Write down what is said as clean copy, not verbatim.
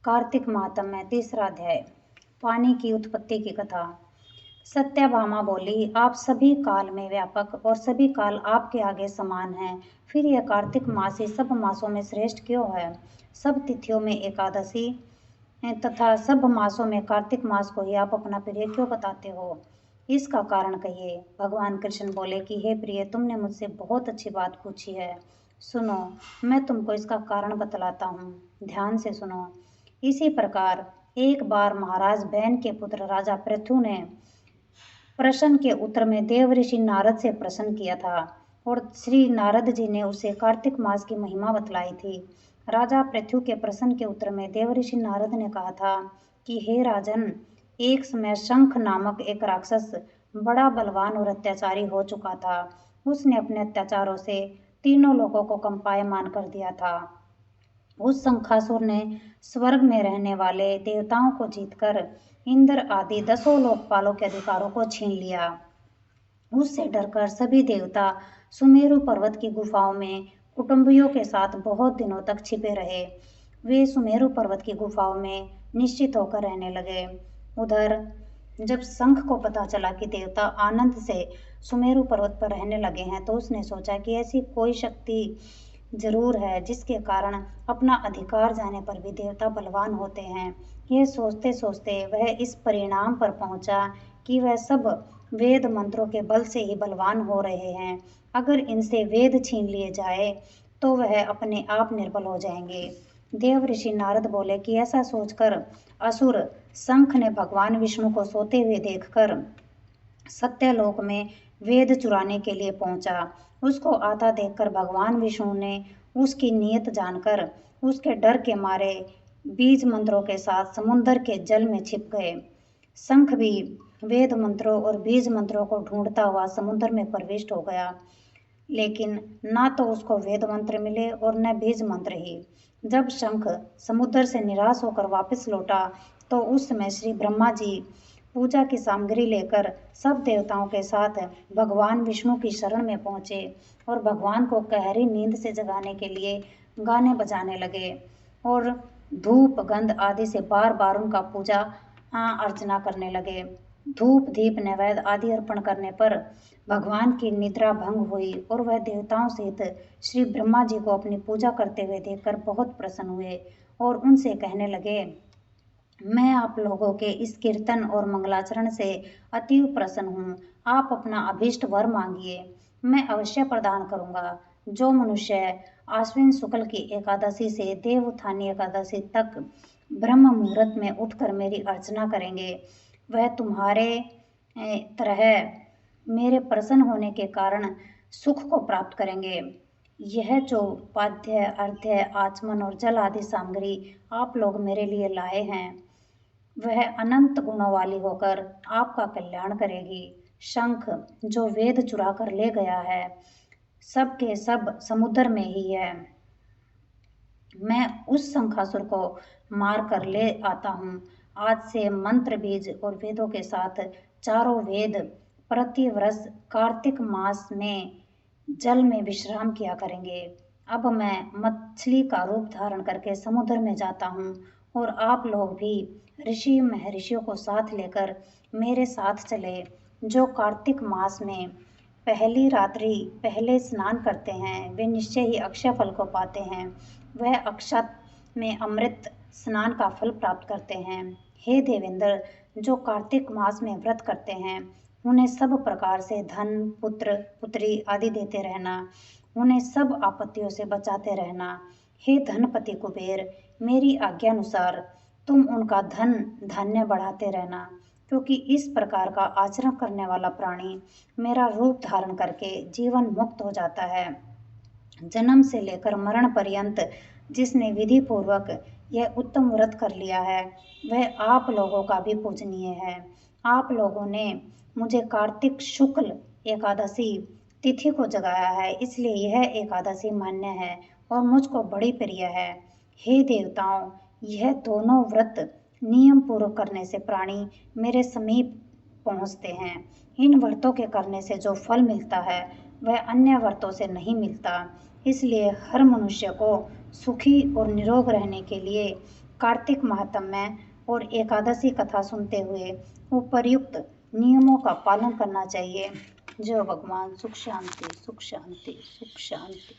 कार्तिक माहत्म्य तीसरा अध्याय। पानी की उत्पत्ति की कथा। सत्यभामा बोली, आप सभी काल में व्यापक और सभी काल आपके आगे समान हैं। फिर यह कार्तिक मास ही सब मासों में श्रेष्ठ क्यों है? सब तिथियों में एकादशी तथा सब मासों में कार्तिक मास को ही आप अपना प्रिय क्यों बताते हो? इसका कारण कहिए। भगवान कृष्ण बोले कि हे प्रिय, तुमने मुझसे बहुत अच्छी बात पूछी है। सुनो, मैं तुमको इसका कारण बतलाता हूँ, ध्यान से सुनो। इसी प्रकार एक बार महाराज बैन के पुत्र राजा पृथु ने प्रश्न के उत्तर में देव ऋषि नारद से प्रश्न किया था और श्री नारद जी ने उसे कार्तिक मास की महिमा बतलाई थी। राजा पृथु के प्रश्न के उत्तर में देव ऋषि नारद ने कहा था कि हे राजन, एक समय शंख नामक एक राक्षस बड़ा बलवान और अत्याचारी हो चुका था। उसने अपने अत्याचारों से तीनों लोगों को कंपायमान कर दिया था। उस शंखासुर ने स्वर्ग में रहने वाले देवताओं को जीतकर इंद्र आदि 10 लोकपालों के अधिकारों को छीन लिया। उससे डरकर सभी देवता सुमेरु पर्वत की गुफाओं में कुटुंबियों के साथ बहुत दिनों तक छिपे रहे। वे सुमेरु पर्वत की गुफाओं में निश्चित होकर रहने लगे। उधर जब शंख को पता चला कि देवता आनंद से सुमेरु पर्वत पर रहने लगे हैं, तो उसने सोचा कि ऐसी कोई शक्ति जरूर है जिसके कारण अपना अधिकार जाने पर भी देवता बलवान होते हैं। यह सोचते सोचते वह इस परिणाम पर पहुंचा कि वह सब वेद मंत्रों के बल से ही बलवान हो रहे हैं। अगर इनसे वेद छीन लिए जाए तो वह अपने आप निर्बल हो जाएंगे। देव ऋषि नारद बोले कि ऐसा सोचकर असुर शंख ने भगवान विष्णु को सोते हुए देखकर सत्यलोक में वेद चुराने के लिए पहुंचा। उसको आता देखकर भगवान विष्णु ने उसकी नीयत जानकर उसके डर के मारे बीज मंत्रों के साथ समुद्र के जल में छिप गए। शंख भी वेद मंत्रों और बीज मंत्रों को ढूंढता हुआ समुद्र में प्रविष्ट हो गया, लेकिन ना तो उसको वेद मंत्र मिले और न बीज मंत्र ही। जब शंख समुद्र से निराश होकर वापस लौटा तो उस समय श्री ब्रह्मा जी पूजा की सामग्री लेकर सब देवताओं के साथ भगवान विष्णु की शरण में पहुंचे और भगवान को गहरी नींद से जगाने के लिए गाने बजाने लगे और धूप गंध आदि से बार बार उनका पूजा अर्चना करने लगे। धूप दीप नैवेद्य आदि अर्पण करने पर भगवान की निद्रा भंग हुई और वह देवताओं सहित श्री ब्रह्मा जी को अपनी पूजा करते हुए देखकर बहुत प्रसन्न हुए और उनसे कहने लगे, मैं आप लोगों के इस कीर्तन और मंगलाचरण से अतीव प्रसन्न हूँ। आप अपना अभीष्ट वर मांगिए, मैं अवश्य प्रदान करूँगा। जो मनुष्य आश्विन शुक्ल की एकादशी से देवउत्थानी एकादशी तक ब्रह्म मुहूर्त में उठकर मेरी अर्चना करेंगे, वह तुम्हारे तरह मेरे प्रसन्न होने के कारण सुख को प्राप्त करेंगे। यह जो पाद्य अर्घ्य आचमन और जल आदि सामग्री आप लोग मेरे लिए लाए हैं, वह अनंत गुणों वाली होकर आपका कल्याण करेगी। शंख जो वेद चुरा कर ले गया है, सब के सब समुद्र में ही है। मैं उस शंखासुर को मार कर ले आता हूँ। आज से मंत्र बीज और वेदों के साथ चारों वेद प्रतिवर्ष कार्तिक मास में जल में विश्राम किया करेंगे। अब मैं मछली का रूप धारण करके समुद्र में जाता हूँ और आप लोग भी ऋषि महर्षियों को साथ लेकर मेरे साथ चले। जो कार्तिक मास में पहली रात्रि पहले स्नान करते हैं, वे निश्चय ही अक्षय फल को पाते हैं। वह अक्षत में अमृत स्नान का फल प्राप्त करते हैं। हे देवेंद्र, जो कार्तिक मास में व्रत करते हैं, उन्हें सब प्रकार से धन पुत्र पुत्री आदि देते रहना, उन्हें सब आपत्तियों से बचाते रहना। हे धनपति कुबेर, मेरी आज्ञानुसार तुम उनका धन धान्य बढ़ाते रहना, क्योंकि इस प्रकार का आचरण करने वाला प्राणी मेरा रूप धारण करके जीवन मुक्त हो जाता है। जन्म से लेकर मरण पर्यंत जिसने विधि पूर्वक यह उत्तम व्रत कर लिया है, वह आप लोगों का भी पूजनीय है। आप लोगों ने मुझे कार्तिक शुक्ल एकादशी तिथि को जगाया है, इसलिए यह एकादशी मान्य है और मुझको बड़ी प्रिय है। हे देवताओं, यह दोनों व्रत नियम पूर्वक करने से प्राणी मेरे समीप पहुँचते हैं। इन व्रतों के करने से जो फल मिलता है, वह अन्य व्रतों से नहीं मिलता। इसलिए हर मनुष्य को सुखी और निरोग रहने के लिए कार्तिक महात्म्य और एकादशी कथा सुनते हुए उपर्युक्त नियमों का पालन करना चाहिए। जय भगवान। सुख शांति, सुख शांति, सुख शांति।